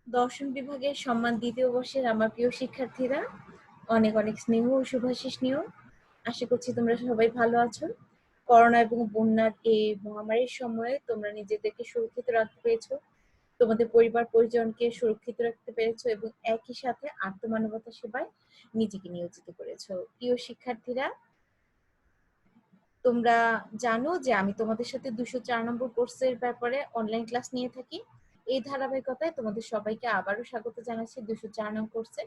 দর্শন বিভাগের সম্মান দ্বিতীয় বর্ষের আমার প্রিয় শিক্ষার্থীরা, অনেক অনেক স্নেহ ও শুভাশিস নিও। আশা করছি তোমরা সবাই ভালো আছো। করোনা এবং বন্যার এই মহামারীর সময়ে তোমরা নিজেদেরকে সুরক্ষিত রাখতে পেরেছো, তোমাদের পরিবার পরিজনকে সুরক্ষিত রাখতে পেরেছো এবং একই সাথে আত্মমানবতা সেবায় নিজেকে নিয়োজিত করেছো। প্রিয় শিক্ষার্থীরা, তোমরা জানো যে আমি তোমাদের সাথে 204 নম্বর কোর্সের ব্যাপারে অনলাইন ক্লাস নিয়ে থাকি। এই ধারাবাহিকতায় তোমাদের সবাইকে আবারও স্বাগত জানাচ্ছি 204 নং কোর্সে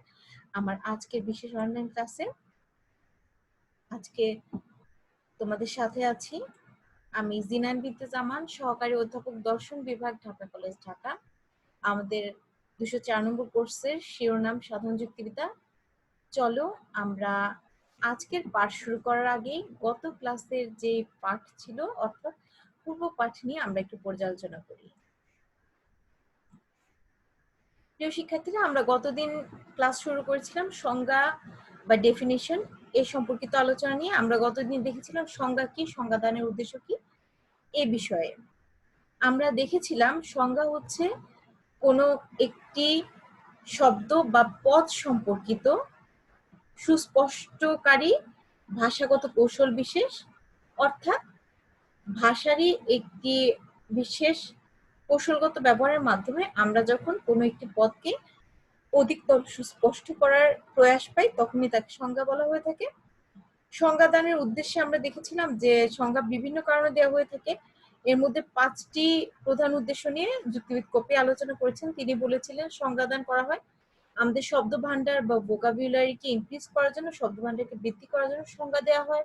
আমার আজকের বিশেষ অনলাইন ক্লাসে। আজকে তোমাদের সাথে আছি আমি জিনান বিনতে জামান, সহকারী অধ্যাপক, দর্শন বিভাগ, ঢাকা কলেজ, ঢাকা। আমাদের 204 নম্বর কোর্সের শিরোনাম সাধারণ যুক্তিবিদ্যা। চলো আমরা আজকের পাঠ শুরু করার আগেই গত ক্লাসের যে পাঠ ছিল অর্থাৎ পূর্ব পাঠ নিয়ে আমরা একটু পর্যালোচনা করি। প্রিয় শিক্ষার্থীরা, আমরা গতদিন ক্লাস শুরু করেছিলাম সংজ্ঞা বা ডেফিনিশন এই সম্পর্কিত আলোচনা নিয়ে। আমরা গতদিন দেখেছিলাম সংজ্ঞা কি, সংজ্ঞাদানের উদ্দেশ্য কি এ বিষয়ে। আমরা দেখেছিলাম সংজ্ঞা হচ্ছে কোনো একটি শব্দ বা পদ সম্পর্কিত সুস্পষ্টকারী ভাষাগত কৌশল বিশেষ, অর্থাৎ ভাষারই একটি বিশেষ কৌশলগত ব্যবহারের মাধ্যমে আমরা যখন কোনো একটি পদকে অধিকতর সুস্পষ্ট করার প্রয়াস পাই তখনই তাকে সংজ্ঞা বলা হয়ে থাকে। সংজ্ঞাদানের উদ্দেশ্যে আমরা দেখেছিলাম যে সংজ্ঞা বিভিন্ন কারণে দেওয়া হয়ে থাকে। এর মধ্যে 5টি প্রধান উদ্দেশ্য নিয়ে যুক্তিবিদ কপি আলোচনা করেছেন। তিনি বলেছিলেন সংজ্ঞাদান করা হয় আমাদের শব্দ ভান্ডার বা ভোকাবুলারিকে ইনক্রিজ করার জন্য, শব্দ ভান্ডারকে বৃদ্ধি করার জন্য সংজ্ঞা দেওয়া হয়।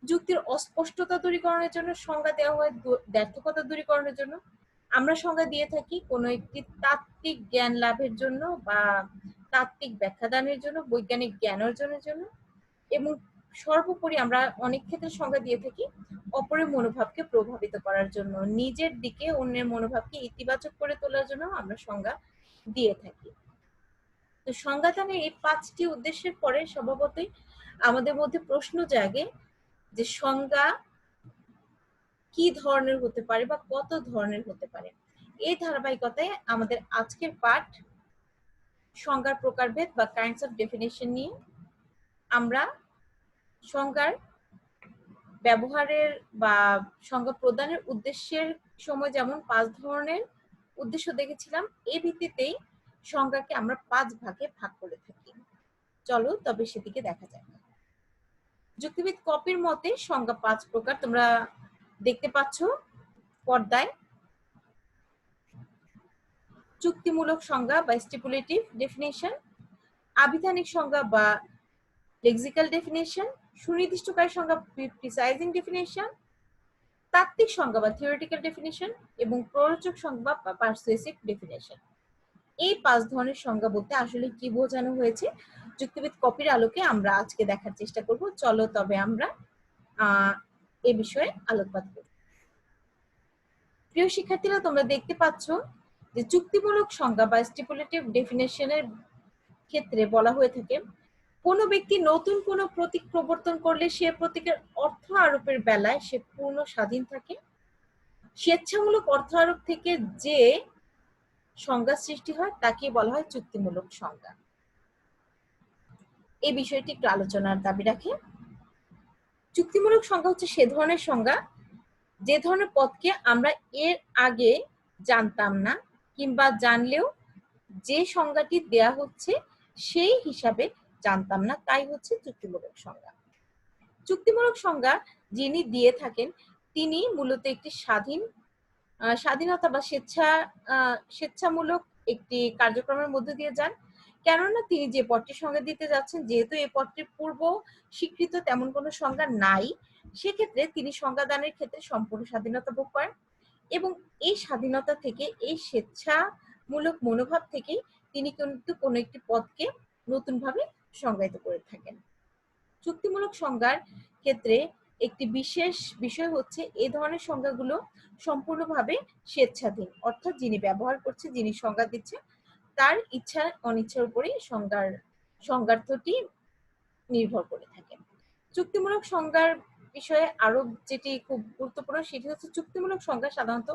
যুক্তির অস্পষ্টতা দূরীকরণের জন্য সংজ্ঞা দেওয়া হয়, ব্যর্থকতা দূরীকরণের জন্য। আমরা সংজ্ঞা দিয়ে থাকি কোনো একটি তাত্ত্বিক জ্ঞান লাভের জন্য বা তাত্ত্বিক ব্যাখ্যাদানের জন্য, বৈজ্ঞানিক জ্ঞান অর্জনের জন্য, এবং সর্বোপরি আমরা অনেক ক্ষেত্রে সংজ্ঞা দিয়ে থাকি অপরের মনোভাবকে প্রভাবিত করার জন্য, নিজের দিকে অন্যের মনোভাবকে ইতিবাচক করে তোলার জন্য আমরা সংজ্ঞা দিয়ে থাকি। তো সংজ্ঞাদানের এই 5টি উদ্দেশ্যের পরে স্বভাবতই আমাদের মধ্যে প্রশ্ন জাগে যে সংজ্ঞা কি ধরনের হতে পারে বা কত ধরনের হতে পারে। এই ধারাবাহিকতায় আমাদের আজকের পাঠ সংজ্ঞার প্রকারভেদ বা কাইন্ডস অফ ডেফিনেশন নিয়ে। আমরা সংজ্ঞার ব্যবহারের বা সংজ্ঞা প্রদানের উদ্দেশ্যের সময় যেমন 5 ধরনের উদ্দেশ্য দেখেছিলাম, এই ভিত্তিতেই সংজ্ঞাকে আমরা 5 ভাগে ভাগ করে থাকি। চলো তবে সেদিকে দেখা যাক। যুক্তিবিদ কপির মতে সংজ্ঞা 5 প্রকার, তোমরা দেখতে পাচ্ছ পর্দায়। চুক্তিমূলক সংজ্ঞা বা স্টিপুলেটিভ ডেফিনেশন, আবিধানিক সংজ্ঞা বা লেক্সিক্যাল ডেফিনেশন, সুনির্দিষ্টকারী সংজ্ঞা প্রিসাইজিং ডেফিনেশন, তাত্ত্বিক সংজ্ঞা বা থিওরিটিক্যাল ডেফিনেশন এবং প্ররোচক সংজ্ঞা বা পারসুয়েসিভ ডেফিনেশন। এই 5 ধরনের সংজ্ঞা বলতে আসলে কি বোঝানো হয়েছে যুক্তিবিদ কপির আলোকে আমরা আজকে দেখার চেষ্টা করব। চলো তবে আমরা এ বিষয়ে আলোকপাত করি। প্রিয় শিক্ষার্থীরা, তোমরা দেখতে পাচ্ছ যে চুক্তিমূলক সংজ্ঞা বা স্টিপুলেটিভ ডেফিনেশনের ক্ষেত্রে বলা হয়ে থাকে কোনো ব্যক্তি নতুন কোনো প্রতীক প্রবর্তন করলে সে প্রতীকের অর্থ আরোপের বেলায় সে পূর্ণ স্বাধীন থাকে। স্বেচ্ছামূলক অর্থ আরোপ থেকে যে সংজ্ঞা সৃষ্টি হয় তাকে বলা হয় চুক্তিমূলক সংজ্ঞা। এই বিষয়টি একটু আলোচনার দাবি রাখে। চুক্তিমূলক সংজ্ঞা হচ্ছে সে ধরনের সংজ্ঞা যে ধরনের পদকে আমরা এর আগে জানতাম না কিংবা জানলেও যে সংজ্ঞাটি দেয়া হচ্ছে সেই হিসাবে জানতাম না, তাই হচ্ছে চুক্তিমূলক সংজ্ঞা। চুক্তিমূলক সংজ্ঞা যিনি দিয়ে থাকেন তিনি মূলত একটি স্বাধীনতা বা স্বেচ্ছামূলক একটি কার্যক্রমের মধ্যে দিয়ে যান। কেননা তিনি যে পদটির সংজ্ঞা দিতে যাচ্ছেন, যেহেতু এই পদটির পূর্ব স্বীকৃত তেমন কোনো সংজ্ঞা নাই, সেক্ষেত্রে তিনি সংজ্ঞাদানের ক্ষেত্রে সম্পূর্ণ স্বাধীনতা ভোগ করেন এবং এই স্বাধীনতা থেকে, এই স্বেচ্ছামূলক মনোভাব থেকেই তিনি কিন্তু কোনো একটি পদকে নতুনভাবে সংজ্ঞায়িত করে থাকেন। চুক্তিমূলক সংজ্ঞার ক্ষেত্রে একটি বিশেষ বিষয় হচ্ছে এই ধরনের সংজ্ঞাগুলো সম্পূর্ণভাবে স্বেচ্ছাধীন, অর্থাৎ যিনি ব্যবহার করছে, যিনি সংজ্ঞা দিচ্ছে, তার ইচ্ছা অনিচ্ছার উপরে সংজ্ঞার্থটি নির্ভর করে থাকে। চুক্তিমূলক সংজ্ঞার বিষয়ে আরো যেটি খুব গুরুত্বপূর্ণ সেটি হচ্ছে চুক্তিমূলক সংজ্ঞা সাধারণত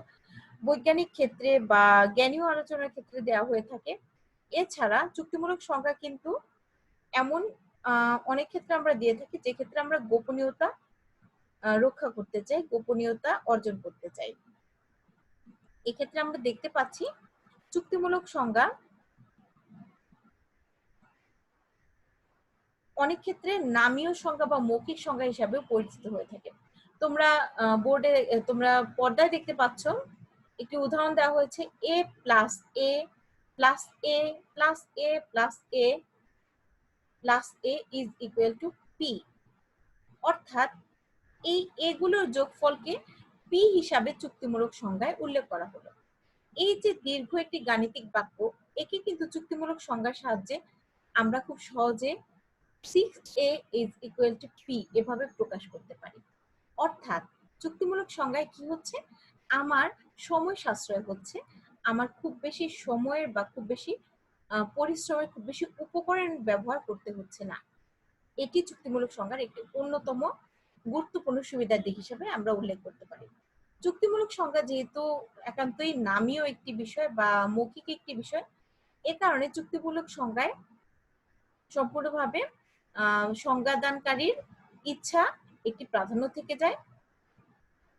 বৈজ্ঞানিক ক্ষেত্রে বা জ্ঞানীয় আলোচনার ক্ষেত্রে দেওয়া হয়ে থাকে। এছাড়া চুক্তিমূলক সংজ্ঞা কিন্তু এমন অনেক ক্ষেত্রে আমরা দিয়ে থাকি যে ক্ষেত্রে আমরা গোপনীয়তা রক্ষা করতে চাই, গোপনীয়তা অর্জন করতে চাই। এক্ষেত্রে আমরা দেখতে পাচ্ছি চুক্তিমূলক সংজ্ঞা অনেক ক্ষেত্রে নামীয় সংজ্ঞা বা মৌখিক সংজ্ঞা হিসাবেও পরিচিত হয়ে থাকে। তোমরা বোর্ডে তোমরা পর্দায় দেখতে পাচ্ছ একটি উদাহরণ দেওয়া হয়েছে, A plus A plus A plus A plus A plus A is equal to P. অর্থাৎ এই এগুলোর যোগফলকে পি হিসাবে চুক্তিমূলক সংজ্ঞায় উল্লেখ করা হলো। এই যে দীর্ঘ একটি গাণিতিক বাক্য, একে কিন্তু চুক্তিমূলক সংজ্ঞার সাহায্যে আমরা খুব সহজে 6a is equal to p এভাবে প্রকাশ করতে পারি। অর্থাৎ চুক্তিমূলক সংজ্ঞায় কি হচ্ছে, আমার সময় সাশ্রয় হচ্ছে, আমার খুব বেশি সময়ের বা খুব বেশি পরিশ্রমের, খুব বেশি উপকরণ ব্যবহার করতে হচ্ছে না। এটি চুক্তিমূলক সংজ্ঞার একটি অন্যতম গুরুত্বপূর্ণ সুবিধার দিক হিসেবে আমরা উল্লেখ করতে পারি। চুক্তিমূলক সংজ্ঞা যেহেতু একান্তই নামীয় একটি বিষয় বা মৌখিক একটি বিষয়, এ কারণে চুক্তিমূলক সংজ্ঞায় সম্পূর্ণভাবে সংজ্ঞাদানকারীর ইচ্ছা একটি প্রাধান্য থেকে যায়।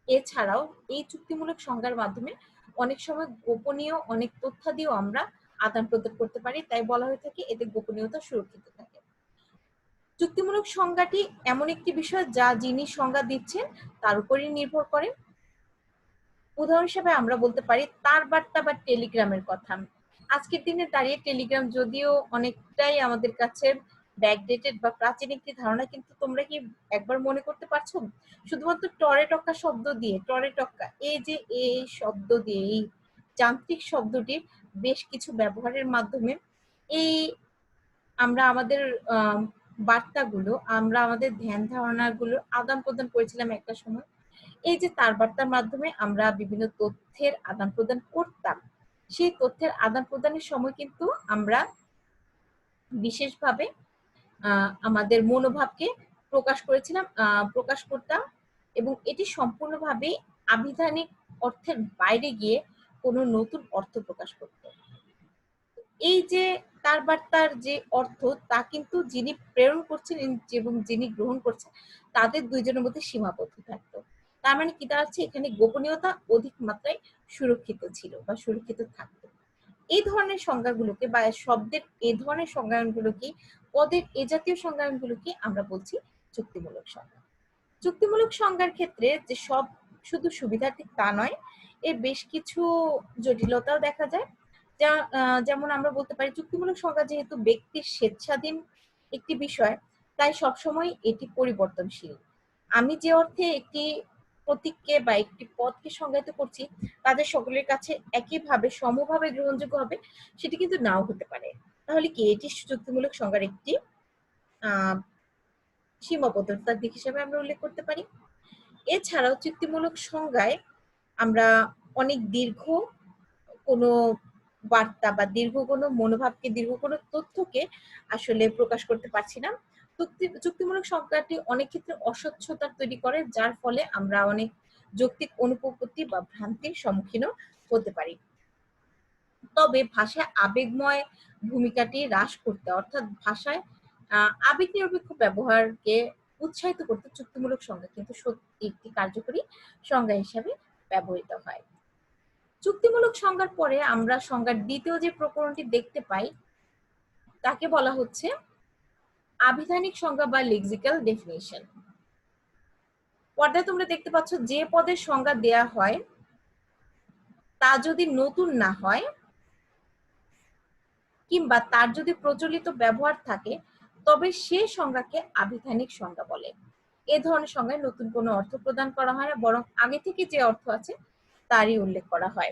এছাড়াও এই চুক্তিমূলক সংজ্ঞার মাধ্যমে অনেক সময় গোপনীয় অনেক তথ্যাদিও আমরা আদান প্রদান করতে পারি, তাই বলা হয়ে থাকে এতে গোপনীয়তা সুরক্ষিত থাকে। চুক্তিমূলক সংজ্ঞাটি এমন একটি বিষয় যা যিনি সংজ্ঞা দিচ্ছেন তার উপরই নির্ভর করে। উদাহরণ হিসেবে আমরা বলতে পারি তার বার্তা বা টেলিগ্রামের কথা। আজকের দিনে দাঁড়িয়ে টেলিগ্রাম যদিও অনেকটাই আমাদের কাছে ব্যাকডেটেড বা প্রাচীন একটি ধারণা, কিন্তু তোমরা কি একবার মনে করতে পারছো শুধুমাত্র টরে টক্কা শব্দ দিয়ে, টরে টক্কা এই যে এই শব্দ দিয়ে, এই যান্ত্রিক শব্দটির বেশ কিছু ব্যবহারের মাধ্যমে এই আমরা আমাদের বার্তাগুলো, আমরা আমাদের ধ্যান ধারণাগুলো আদান প্রদান করেছিলাম একটা সময়। এই যে তার বার্তার মাধ্যমে আমরা বিভিন্ন তথ্যের আদান প্রদান করতাম, সেই তথ্যের আদান প্রদানের সময় কিন্তু আমরা বিশেষভাবে আমাদের মনোভাবকে প্রকাশ করতাম, এবং এটি সম্পূর্ণভাবে আবিধানিক অর্থের বাইরে গিয়ে কোনো নতুন অর্থ প্রকাশ করত। এই যে তার বার্তার যে অর্থ, তা কিন্তু যিনি প্রেরণ করছেন এবং যিনি গ্রহণ করছেন তাদের দুইজনের মধ্যে সীমাবদ্ধ থাকতো। তার মানে কি দাঁড়াচ্ছে, এখানে গোপনীয়তা অধিক মাত্রায় সুরক্ষিত ছিল বা সুরক্ষিত থাকতো। এই ধরনের সংজ্ঞাগুলোকে বা শব্দের এই ধরনের সংজ্ঞায়নগুলোকে, পদের এ জাতীয় সংজ্ঞায়নগুলোকে আমরা বলছি চুক্তিমূলক সংজ্ঞা। চুক্তিমূলক সংজ্ঞার ক্ষেত্রে যে সব শুধু সুবিধার্থী তা নয়, এর বেশ কিছু জটিলতাও দেখা যায়। যেমন আমরা বলতে পারি চুক্তিমূলক সংজ্ঞা যেহেতু ব্যক্তির স্বেচ্ছাধীন একটি বিষয়, তাই সবসময় এটি পরিবর্তনশীল। আমি যে অর্থে একটি প্রতীককে বা একটি পদকে সংজ্ঞায়িত করছি, তাদের সকলের কাছে একইভাবে সমভাবে গ্রহণযোগ্য হবে সেটি কিন্তু নাও হতে পারে। তাহলে কি এটি চুক্তিমূলক সংজ্ঞার একটি সীমাবদ্ধতার দিক হিসেবে আমরা উল্লেখ করতে পারি। এছাড়াও চুক্তিমূলক সংজ্ঞায় আমরা অনেক দীর্ঘ কোনো বার্তা বা দীর্ঘ কোনো মনোভাবকে, দীর্ঘ কোনো তথ্যকে আসলে প্রকাশ করতে পারছি না। চুক্তিমূলক সংজ্ঞাটি অনেক ক্ষেত্রে অস্বচ্ছতা তৈরি করে, যার ফলে আমরা অনেক যৌক্তিক অনুপপত্তি বা ভ্রান্তির সম্মুখীনও হতে পারি। তবে ভাষায় আবেগময় ভূমিকাটি হ্রাস করতে, অর্থাৎ ভাষায় আবেগ নিরপেক্ষ ব্যবহারকে উৎসাহিত করতে চুক্তিমূলক সংজ্ঞা কিন্তু সত্যি একটি কার্যকরী সংজ্ঞা হিসাবে ব্যবহৃত হয়। চুক্তিমূলক সংজ্ঞার পরে আমরা সংজ্ঞার দ্বিতীয় যে প্রকরণটি দেখতে পাই তাকে বলা হচ্ছে আবিধানিক সংজ্ঞা বা লেক্সিক্যাল ডেফিনিশন। পর্দায় তোমরা দেখতে পাচ্ছ যে পদের সংজ্ঞা দেয়া হয় তা যদি নতুন না হয় কিংবা তার যদি প্রচলিত ব্যবহার থাকে, তবে সে সংজ্ঞাকে আবিধানিক সংজ্ঞা বলে। এ ধরনের সংজ্ঞায় নতুন কোনো অর্থ প্রদান করা হয় না, বরং আগে থেকে যে অর্থ আছে তারই উল্লেখ করা হয়।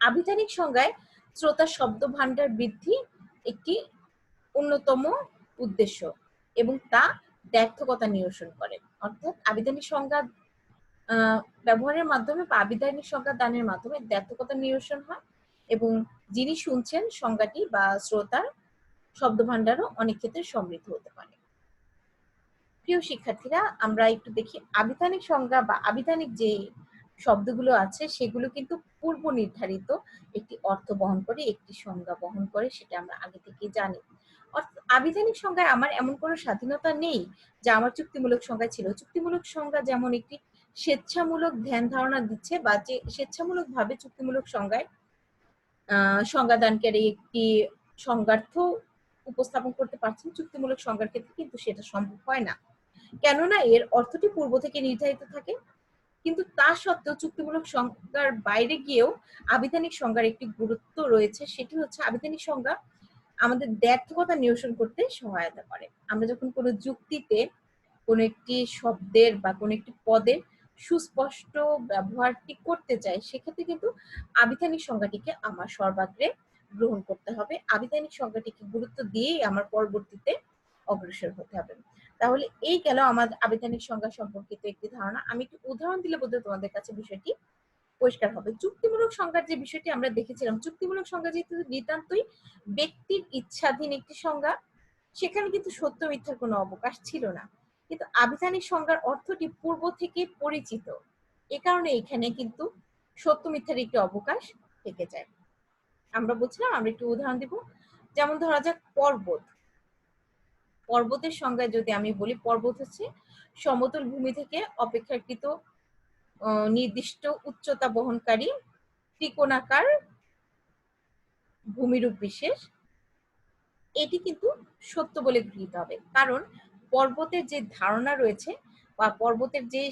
আবিধানিক সংজ্ঞায় শ্রোতার শব্দ ভান্ডার বৃদ্ধি একটি অন্যতম উদ্দেশ্য এবং তা দ্ব্যর্থকতা নিরসন করে। অর্থাৎ আবিধানিক সংজ্ঞা ব্যবহারের মাধ্যমে বা আবিধানিক সংজ্ঞা দানের মাধ্যমে দ্ব্যর্থকতা নিরসন হয়, এবং যিনি শুনছেন সংজ্ঞাটি বা শ্রোতার শব্দ ভান্ডারও অনেক ক্ষেত্রে সমৃদ্ধ হতে পারে। প্রিয় শিক্ষার্থীরা, আমরা একটু দেখি আবিধানিক সংজ্ঞা বা আবিধানিক যে শব্দগুলো আছে সেগুলো কিন্তু পূর্ব নির্ধারিত একটি অর্থ বহন করে, একটি সংজ্ঞা বহন করে, সেটা আমরা আগে থেকেই জানি। অর্থাৎ আবিধানিক সংজ্ঞায় আমার এমন কোনো স্বাধীনতা নেই যা আমার চুক্তিমূলক সংজ্ঞায় ছিল। চুক্তিমূলক সংজ্ঞা যেমন একটি স্বেচ্ছামূলক ধ্যান ধারণা দিচ্ছে, বা যে স্বেচ্ছামূলক ভাবে চুক্তিমূলক সংজ্ঞায় সংজ্ঞাদানকারী একটি সংজ্ঞার্থ উপস্থাপন করতে পারছেন, চুক্তিমূলক সংজ্ঞার ক্ষেত্রে কিন্তু সেটা সম্ভব হয় না, কেননা এর অর্থটি পূর্ব থেকে নির্ধারিত থাকে। কিন্তু তা সত্ত্বেও চুক্তিমূলক সংজ্ঞার বাইরে গিয়েও আবিধানিক সংজ্ঞার একটি গুরুত্ব রয়েছে, সেটি হচ্ছে আবিধানিক সংজ্ঞা আমাদের দ্ব্যর্থকতা নিরসন করতে সহায়তা করে। আমরা যখন কোনো যুক্তিতে কোনো একটি শব্দের বা কোনো একটি পদের সুস্পষ্ট ব্যবহারটি করতে চাই, সেক্ষেত্রে কিন্তু আবিধানিক সংজ্ঞাটিকে আমার সর্বাগ্রে গ্রহণ করতে হবে, আবিধানিক সংজ্ঞাটিকে গুরুত্ব দিয়েই আমার পরবর্তীতে অগ্রসর হতে হবে। তাহলে এই গেল আমার আবিধানিক সংজ্ঞা সম্পর্কিত একটি ধারণা। আমি একটি উদাহরণ দিলে বোধহয় তোমাদের কাছে বিষয়টি পরিষ্কার হবে। চুক্তিমূলক সংজ্ঞার যে বিষয়টি আমরা দেখেছিলাম, চুক্তিমূলক সংজ্ঞা যেহেতু নিতান্তই ব্যক্তির ইচ্ছাধীন একটি সংজ্ঞা, সেখানে কিন্তু সত্য মিথ্যার কোনো অবকাশ ছিল না। কিন্তু আবিধানিক সংজ্ঞার অর্থটি পূর্ব থেকে পরিচিত, এ কারণে এখানে কিন্তু সত্য মিথ্যার একটি অবকাশ থেকে যায়। আমরা বলছিলাম, আমরা একটু উদাহরণ দিব। যেমন ধরা যাক পর্বত। পর্বতের সংজ্ঞায় যদি আমি বলি, পর্বত হচ্ছে সমতল ভূমি থেকে অপেক্ষাকৃত নির্দিষ্ট উচ্চতা বহনকারী ত্রিকোণাকার ভূমিরূপ বিশেষ। এটি কিন্তু সত্য বলে গৃহীত হবে, কারণ পর্বতের যে ধারণা রয়েছে বা পর্বতের যে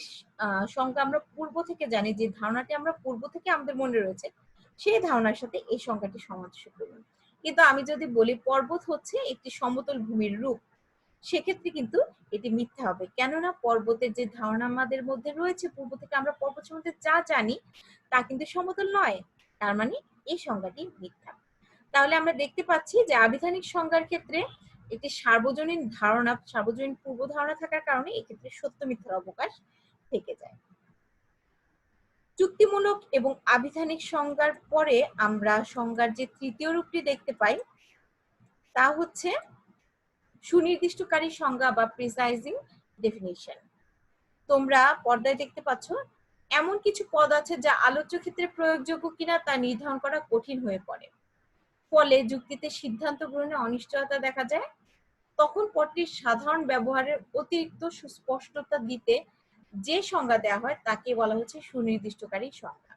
সংজ্ঞা আমরা পূর্ব থেকে জানি, যে ধারণাটি আমরা পূর্ব থেকে আমাদের মনে রয়েছে, সেই ধারণার সাথে এই সংজ্ঞাটি সামঞ্জস্যপূর্ণ। কিন্তু আমি যদি বলি পর্বত হচ্ছে একটি সমতল ভূমির রূপ, সেক্ষেত্রে কিন্তু এটি মিথ্যা হবে, কেননা পর্বতের যে ধারণা আমাদের মধ্যে রয়েছে পূর্ব থেকে, আমরা পর্বত সম্বন্ধে যা জানি তা কিন্তু সমতল নয়, তার মানে এই সংজ্ঞাটি মিথ্যা। তাহলে আমরা দেখতে পাচ্ছি যে আবিধানিক সংজ্ঞার ক্ষেত্রে একটি সার্বজনীন ধারণা, সার্বজনীন পূর্ব ধারণা থাকার কারণে এক্ষেত্রে সত্য মিথ্যার অবকাশ থেকে যায়। চুক্তিমূলক এবং আবিধানিক সংজ্ঞার পরে আমরা সংজ্ঞার যে তৃতীয় রূপটি দেখতে পাই, তা হচ্ছে সুনির্দিষ্টকারী সংজ্ঞা বা প্রিসাইজিং ডেফিনিশন। তোমরা পর্দায় দেখতে পাচ্ছ, এমন কিছু পদ আছে যা আলোচ্য ক্ষেত্রে প্রয়োগযোগ্য কিনা তা নির্ধারণ করা কঠিন হয়ে পড়ে, ফলে যুক্তিতে সিদ্ধান্ত গ্রহণে অনিশ্চয়তা দেখা যায়। তখন পদটির সাধারণ ব্যবহারের অতিরিক্ত সুস্পষ্টতা দিতে যে সংজ্ঞা দেওয়া হয় তাকে বলা হচ্ছে সুনির্দিষ্টকারী সংজ্ঞা।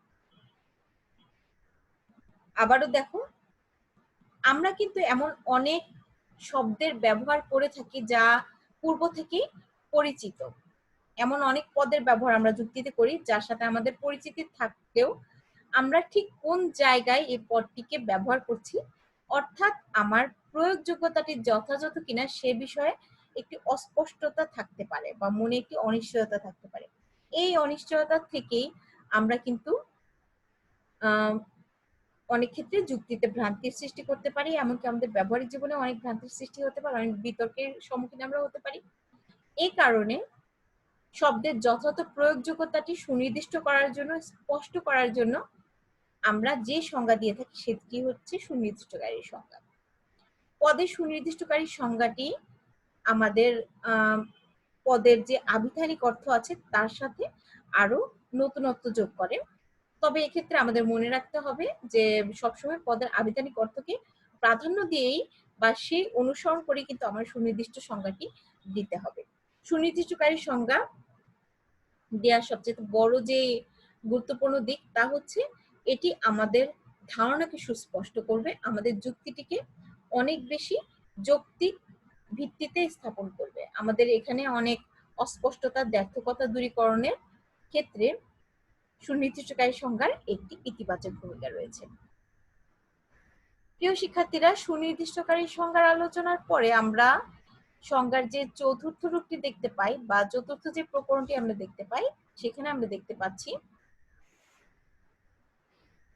আবারও দেখো, আমরা কিন্তু এমন অনেক শব্দের ব্যবহার করে থাকি যা পূর্ব থেকেই পরিচিত, এমন অনেক পদের ব্যবহার আমরা যুক্তিতে করি যার সাথে আমাদের পরিচিতি থাকলেও আমরা ঠিক কোন জায়গায় এই পদটিকে ব্যবহার করছি, অর্থাৎ আমার প্রয়োগযোগ্যতাটি যথাযথ কিনা সে বিষয়ে একটি অস্পষ্টতা থাকতে পারে বা মনে একটি অনিশ্চয়তা থাকতে পারে। এই অনিশ্চয়তা থেকেই আমরা কিন্তু অনেক ক্ষেত্রে যুক্তিতে ভ্রান্তির সৃষ্টি করতে পারি, এমনকি আমাদের ব্যবহারিক জীবনে অনেক ভ্রান্তির সৃষ্টি হতে পারে, অনেক বিতর্কের সম্মুখীন আমরা হতে পারি। এই কারণে শব্দের যথাযথ প্রয়োগযোগ্যতাটি সুনির্দিষ্ট করার জন্য, স্পষ্ট করার জন্য আমরা যে সংজ্ঞা দিয়ে থাকি সেটি হচ্ছে সুনির্দিষ্টকারী সংজ্ঞা। পদের সুনির্দিষ্টকারী সংজ্ঞাটি আমাদের পদের যে আবিধানিক অর্থ আছে তার সাথে আরো নতুনত্ব যোগ করে। তবে এক্ষেত্রে আমাদের মনে রাখতে হবে যে সবসময় পদের আবিধানিক অর্থকে প্রাধান্য দিয়েই বা সেই অনুসরণ করে কিন্তু আমার সুনির্দিষ্ট সংজ্ঞাটি দিতে হবে। সুনির্দিষ্টকারী সংজ্ঞা দেওয়ার সবচেয়ে বড় যে গুরুত্বপূর্ণ দিক তা হচ্ছে এটি আমাদের ধারণাকে সুস্পষ্ট করবে, আমাদের যুক্তিটিকে অনেক বেশি যৌক্তিক ভিত্তিতে স্থাপন করবে। আমাদের এখানে অনেক অস্পষ্টতা, দ্ব্যর্থকতা দূরীকরণের ক্ষেত্রে সুনির্দিষ্টকারী সংজ্ঞার একটি ইতিবাচক ভূমিকা রয়েছে। প্রিয় শিক্ষার্থীরা, সুনির্দিষ্টকারী সংজ্ঞার আলোচনার পরে আমরা সংজ্ঞার যে চতুর্থ রূপটি দেখতে পাই বা চতুর্থ যে প্রকরণটি আমরা দেখতে পাই, সেখানে আমরা দেখতে পাচ্ছি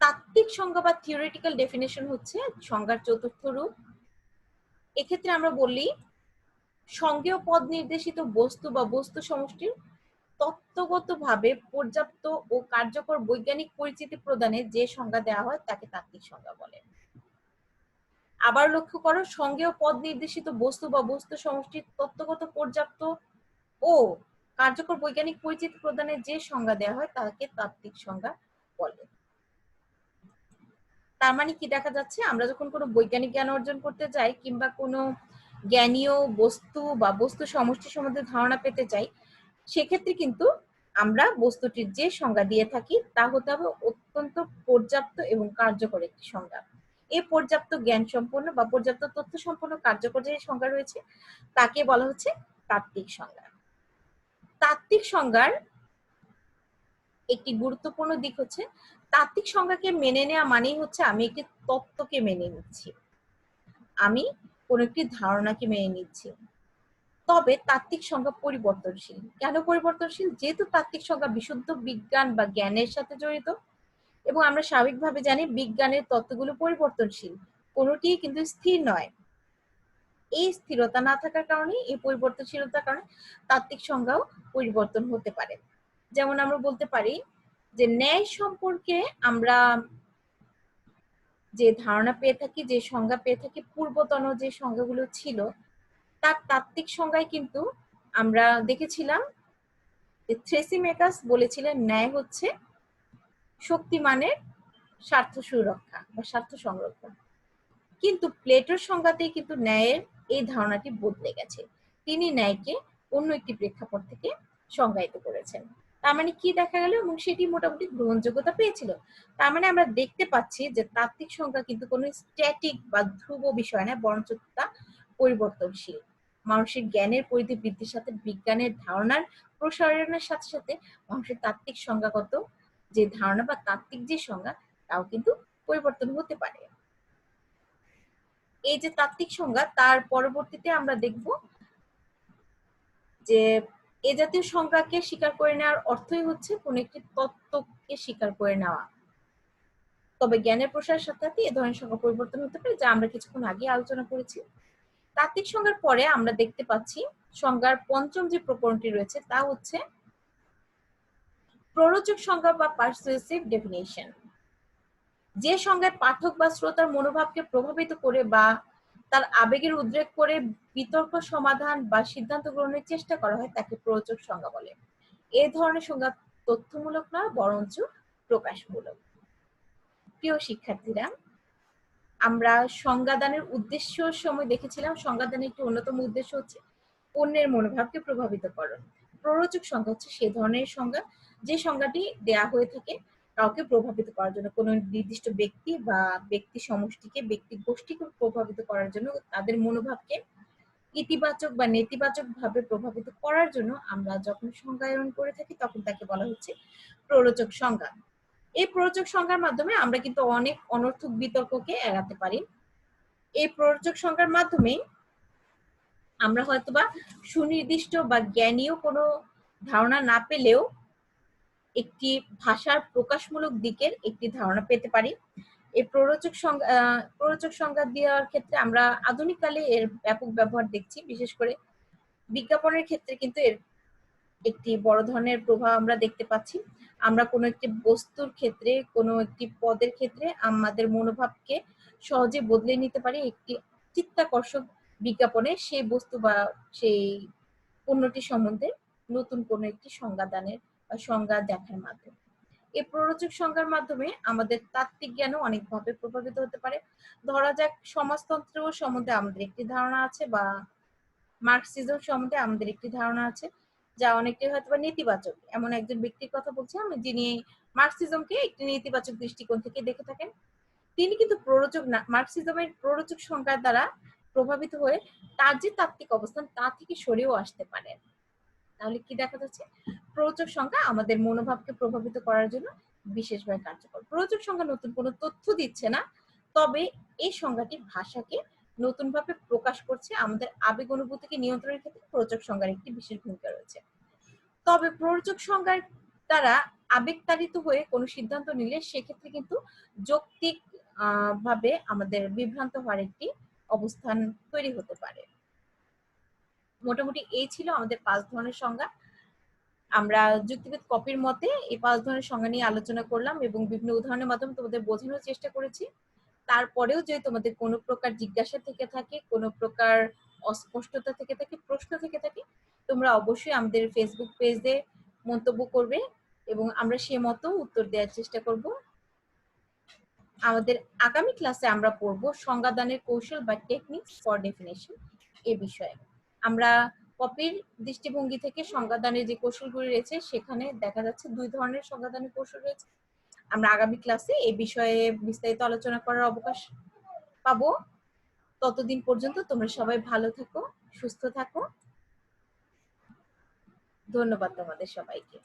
তাত্ত্বিক সংজ্ঞা বা থিওরিটিক্যাল ডেফিনেশন হচ্ছে সংজ্ঞার চতুর্থ রূপ। এক্ষেত্রে আমরা বলি সংজ্ঞেয় পদ নির্দেশিত বস্তু বা বস্তু সমষ্টির তত্ত্বগতভাবে পর্যাপ্ত ও কার্যকর বৈজ্ঞানিক পরিচিতি প্রদানে যে সংজ্ঞা দেওয়া হয় তাকে তাত্ত্বিক সংজ্ঞা বলে। আবার লক্ষ্য করো, সংজ্ঞেয় পদ নির্দেশিত বস্তু বা বস্তু সমষ্টির তত্ত্বগত পর্যাপ্ত ও কার্যকর বৈজ্ঞানিক পরিচিতি প্রদানের যে সংজ্ঞা দেওয়া হয় তাকে তাত্ত্বিক সংজ্ঞা বলে। তার মানে কি দেখা যাচ্ছে, আমরা যখন কোনো বৈজ্ঞানিক জ্ঞান অর্জন করতে যাই কিংবা কোনো জ্ঞানীয় বস্তু বা বস্তু সমষ্টি সম্বন্ধে ধারণা পেতে চাই, সেক্ষেত্রে কিন্তু আমরা বস্তুটির যে সংজ্ঞা দিয়ে থাকি তা হতে হবে অত্যন্ত পর্যাপ্ত এবং কার্যকর একটি সংজ্ঞা। এই পর্যাপ্ত জ্ঞান সম্পন্ন বা পর্যাপ্ত তথ্য সম্পন্ন কার্যকর যে সংজ্ঞা রয়েছে তাকে বলা হচ্ছে তাত্ত্বিক সংজ্ঞা। তাত্ত্বিক সংজ্ঞার একটি গুরুত্বপূর্ণ দিক হচ্ছে, তাত্ত্বিক সংজ্ঞাকে মেনে নেওয়া মানেই হচ্ছে আমি একটি তত্ত্বকে মেনে নিচ্ছি, আমি কোন একটি ধারণাকে মেনে নিচ্ছি। তবে তাত্ত্বিক সংজ্ঞা পরিবর্তনশীল। কেন পরিবর্তনশীল? যেহেতু তাত্ত্বিক সংজ্ঞা বিশুদ্ধ বিজ্ঞান বা জ্ঞানের সাথে জড়িত, এবং আমরা স্বাভাবিকভাবে জানি বিজ্ঞানের তত্ত্বগুলো পরিবর্তনশীল, কোনোটি কিন্তু স্থির নয়। এই স্থিরতা না থাকার কারণে, এই পরিবর্তনশীলতার কারণে তাত্ত্বিক সংজ্ঞাও পরিবর্তন হতে পারে। যেমন আমরা বলতে পারি যে ন্যায় সম্পর্কে আমরা যে ধারণা পেয়ে থাকি, যে সংজ্ঞা পেয়ে থাকি, পূর্বতন যে সংজ্ঞাগুলো ছিল তার তাত্ত্বিক সংজ্ঞায় কিন্তু আমরা দেখেছিলাম যে থ্রেসিমেকাস বলেছিলেন ন্যায় হচ্ছে শক্তিমানের স্বার্থ সুরক্ষা বা স্বার্থ সংরক্ষণ। কিন্তু প্লেটোর সংজ্ঞাতেই কিন্তু ন্যায়ের এই ধারণাটি বদলে গেছে। তিনি ন্যায়কে অন্য একটি প্রেক্ষাপট থেকে সংজ্ঞায়িত করেছেন। তার মানে কি দেখা গেল, এবং সেটি মোটামুটি গ্রহণযোগ্যতা পেয়েছিল। তার মানে আমরা দেখতে পাচ্ছি যে তাত্ত্বিক সংজ্ঞা কিন্তু কোনো স্ট্যাটিক বা ধ্রুব বিষয় না, বরঞ্চ তা পরিবর্তনশীল। মানুষের জ্ঞানের পরিধি বৃদ্ধির সাথে বিজ্ঞানের ধারণার প্রসারণের সাথে সাথে মানুষের তাত্ত্বিক সংজ্ঞাগত যে ধারণা বা তাত্ত্বিক যে সংজ্ঞা তাও কিন্তু পরিবর্তন হতে পারে। এই যে তাত্ত্বিক সংজ্ঞা, তার পরবর্তীতে আমরা দেখব যে এ জাতীয় সংজ্ঞাকে স্বীকার করে নেওয়ার অর্থই হচ্ছে কোন একটি তত্ত্বকে স্বীকার করে নেওয়া। তবে জ্ঞানের প্রসারের সাথে সাথে এ ধরনের সংজ্ঞা পরিবর্তন হতে পারে, যা আমরা কিছুক্ষণ আগে আলোচনা করেছি। তাত্ত্বিক সংজ্ঞার পরে আমরা দেখতে পাচ্ছি সংজ্ঞার পঞ্চম যে প্রকরণটি রয়েছে তা হচ্ছে প্ররোচক সংজ্ঞা বা পারসুয়েসিভ ডেফিনিশন। যে সংজ্ঞায় পাঠক বা শ্রোতার মনোভাবকে প্রভাবিত করে বা তার আবেগের উদ্রেক করে বিতর্ক সমাধান বা সিদ্ধান্ত গ্রহণের চেষ্টা করা হয় তাকে প্ররোচক সংজ্ঞা বলে। এই ধরনের সংজ্ঞা তথ্যমূলক নয়, বরঞ্চ প্রকাশমূলক। প্রিয় শিক্ষার্থীরা, আমরা সংজ্ঞাদানের উদ্দেশ্য সময় দেখেছিলাম সংজ্ঞাদানের একটি অন্যতম উদ্দেশ্য হচ্ছে অন্যের মনোভাবকে প্রভাবিত করা। প্ররোচক সংজ্ঞা হচ্ছে সে ধরনের সংজ্ঞা যে সংজ্ঞাটি দেয়া হয়ে থাকে কাউকে প্রভাবিত করার জন্য, কোনো নির্দিষ্ট ব্যক্তি বা ব্যক্তি সমষ্টিকে, ব্যক্তি গোষ্ঠীকে প্রভাবিত করার জন্য, তাদের মনোভাবকে ইতিবাচক বা নেতিবাচক ভাবে প্রভাবিত করার জন্য আমরা যখন সংজ্ঞায়ন করে থাকি তখন তাকে বলা হচ্ছে প্ররোচক সংজ্ঞা। এই প্ররোচক সংজ্ঞার মাধ্যমে আমরা কিন্তু অনেক অনর্থক বিতর্ককে এড়াতে পারি। এই প্ররোচক সংজ্ঞার মাধ্যমে আমরা হয়তোবা সুনির্দিষ্ট বা জ্ঞানীয় কোনো ধারণা না পেলেও একটি ভাষার প্রকাশমূলক দিকের একটি ধারণা পেতে পারি। এই প্ররোচক সংজ্ঞা দেওয়ার ক্ষেত্রে আমরা আধুনিক কালে এর ব্যাপক ব্যবহার দেখছি। বিশেষ করে বিজ্ঞাপনের ক্ষেত্রে কিন্তু এর একটি বড় ধরনের প্রভাব আমরা দেখতে পাচ্ছি। আমরা কোনো একটি বস্তুর ক্ষেত্রে, কোনো একটি পদের ক্ষেত্রে আমাদের মনোভাবকে সহজে বদলে নিতে পারি একটি চিত্তাকর্ষক বিজ্ঞাপনে সেই বস্তু বা সেই পণ্যটি সম্বন্ধে নতুন কোনো একটি সংজ্ঞাদানের বা সংজ্ঞা দেখার মাধ্যমে। এই প্ররোচক সংজ্ঞার মাধ্যমে আমাদের তাত্ত্বিক জ্ঞানও অনেকভাবে প্রভাবিত হতে পারে। ধরা যাক সমাজতন্ত্র সম্বন্ধে আমাদের একটি ধারণা আছে বা মার্কসিজম সম্বন্ধে আমাদের একটি ধারণা আছে, যা অনেকটাই হয়তো বা নেতিবাচক। এমন একজন ব্যক্তির কথা বলছি আমি যিনি মার্কসিজমকে একটি নেতিবাচক দৃষ্টিকোণ থেকে দেখে থাকেন। তিনি কিন্তু মার্কসিজমের প্ররোচক সংজ্ঞার দ্বারা প্রভাবিত হয়ে তার যে তাত্ত্বিক অবস্থান তা থেকে সরেও আসতে পারেন। তাহলে কি দেখা যাচ্ছে, প্ররোচক সংজ্ঞা আমাদের মনোভাবকে প্রভাবিত করার জন্য বিশেষভাবে কার্যকর। প্ররোচক সংজ্ঞা নতুন কোনো তথ্য দিচ্ছে না, তবে এই সংজ্ঞাটি ভাষাকে নতুন ভাবে প্রকাশ করছে। আমাদের আবেগ অনুভূতিকে নিয়ন্ত্রণের ক্ষেত্রে প্ররোচক সংজ্ঞার একটি বিশেষ ভূমিকা রয়েছে। তবে প্ররোচক সংজ্ঞার দ্বারা আবেগতাড়িত হয়ে কোনো সিদ্ধান্ত নিলে সেক্ষেত্রে কিন্তু যৌক্তিক ভাবে আমাদের বিভ্রান্ত হওয়ার একটি অবস্থান তৈরি হতে পারে। মোটামুটি এই ছিল আমাদের 5 ধরনের সংজ্ঞা। আমরা যুক্তিবিদ কপির মতে এই 5 ধরনের সংজ্ঞা নিয়ে আলোচনা করলাম এবং বিভিন্ন উদাহরণের মাধ্যমে তোমাদের বোঝানোর চেষ্টা করেছি। তারপরেও যদি তোমাদের কোনো প্রকার জিজ্ঞাসা থেকে থাকে, কোনো প্রকার অস্পষ্টতা থেকে থাকে, প্রশ্ন থেকে থাকে, তোমরা অবশ্যই আমাদের ফেসবুক পেজে মন্তব্য করবে এবং আমরা সে মতো উত্তর দেওয়ার চেষ্টা করব। আমাদের আগামী ক্লাসে আমরা পড়ব সংজ্ঞাদানের কৌশল বা টেকনিক্স ফর ডেফিনেশন এ বিষয়ে। আমরা পপির দৃষ্টিভঙ্গি থেকে সংজ্ঞাদানের যে কৌশলগুলি রয়েছে সেখানে দেখা যাচ্ছে 2 ধরনের সংজ্ঞাদানের কৌশল রয়েছে। আমরা আগামী ক্লাসে এই বিষয়ে বিস্তারিত আলোচনা করার অবকাশ পাবো। ততদিন পর্যন্ত তোমরা সবাই ভালো থাকো, সুস্থ থাকো। ধন্যবাদ তোমাদের সবাইকে।